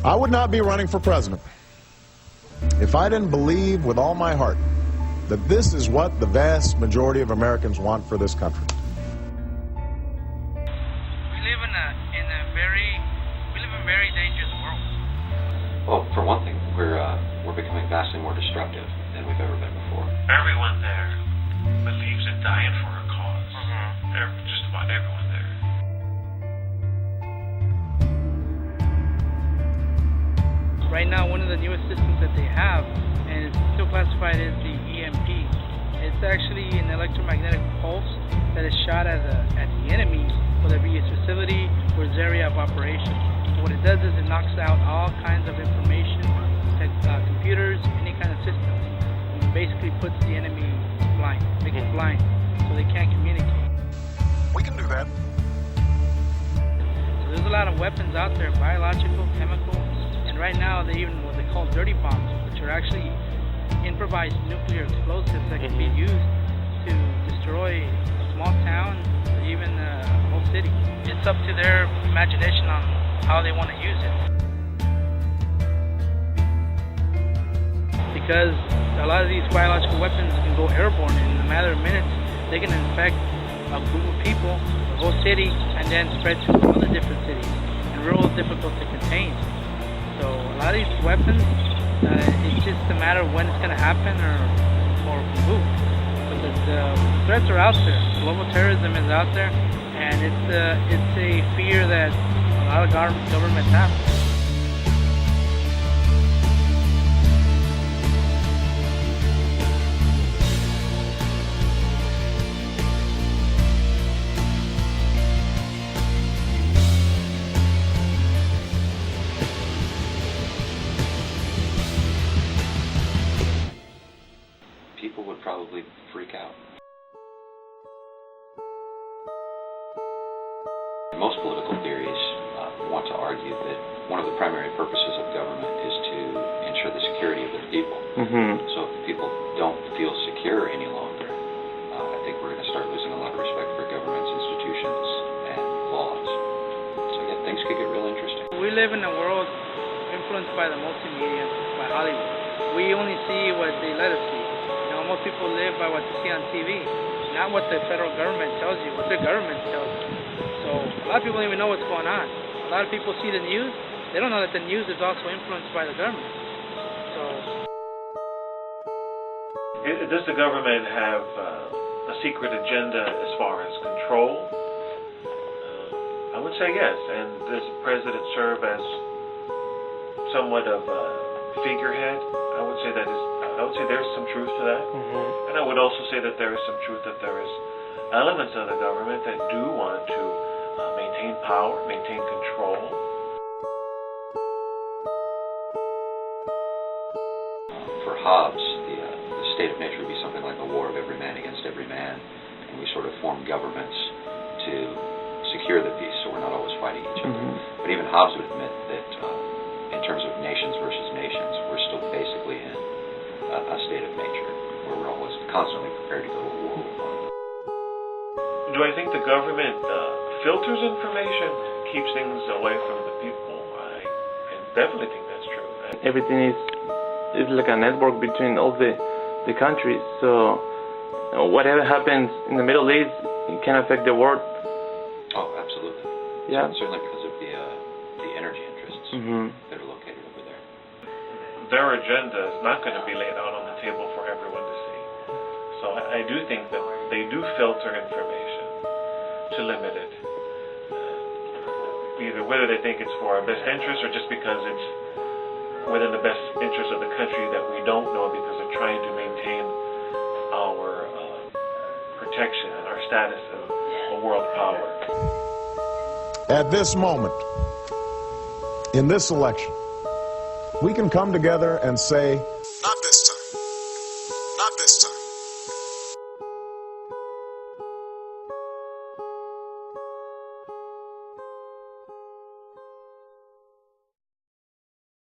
I would not be running for president if I didn't believe with all my heart that this is what the vast majority of Americans want for this country. We live in a very dangerous world. Well, for one thing, we're becoming vastly more destructive than we've ever been before. Everyone there believes in dying for a cause. Just about everyone there. Right now, one of the newest systems that they have, and it's still classified as the EMP, it's actually an electromagnetic pulse that is shot at the enemy, whether it be its facility or its area of operation. So what it does is it knocks out all kinds of information, computers, any kind of systems. And it basically puts the enemy blind, makes it blind, so they can't communicate. We can do that. So there's a lot of weapons out there, biological, chemical. And right now, they even what they call dirty bombs, which are actually improvised nuclear explosives that can be used to destroy a small town or even a whole city. It's up to their imagination on how they want to use it. Because a lot of these biological weapons can go airborne, and in a matter of minutes, they can infect a group of people, the whole city, and then spread to other different cities, and real difficult to contain. So a lot of these weapons, it's just a matter of when it's going to happen or who. So the threats are out there. Global terrorism is out there, and it's a fear that a lot of governments have. People would probably freak out. Most political theories want to argue that one of the primary purposes of government is to ensure the security of their people. So if people don't feel secure any longer, I think we're going to start losing a lot of respect for governments, institutions, and laws. So yeah, things could get real interesting. We live in a world influenced by the multimedia, by Hollywood. We only see what they let us see. Most people live by what they see on TV, not what the federal government tells you, what the government tells you. So a lot of people don't even know what's going on. A lot of people see the news, they don't know that the news is also influenced by the government. So Does the government have a secret agenda as far as control? I would say yes. And does the president serve as somewhat of a figurehead? I would say there's some truth to that. And I would also say that there is some truth that there is elements of the government that do want to maintain power, maintain control. For Hobbes, the state of nature would be something like a war of every man against every man, and we sort of form governments to secure the peace, so we're not always fighting each other. But even Hobbes would admit that in terms of nations versus nations, we're still basically in a state of nature where we're always constantly prepared to go to war with one another. Do I think the government filters information, keeps things away from the people? I definitely think that's true. Everything is like a network between all the countries. So whatever happens in the Middle East, it can affect the world. Oh, absolutely. Yeah. Certainly because of the energy interests that are located over there. Their agenda is not going to be laid out on the table for everyone to see. So I do think that they do filter information to limit it. Either whether they think it's for our best interest or just because it's within the best interest of the country that we don't know because they're trying to maintain our protection and our status of a world power. At this moment, in this election, we can come together and say, not this time, not this time.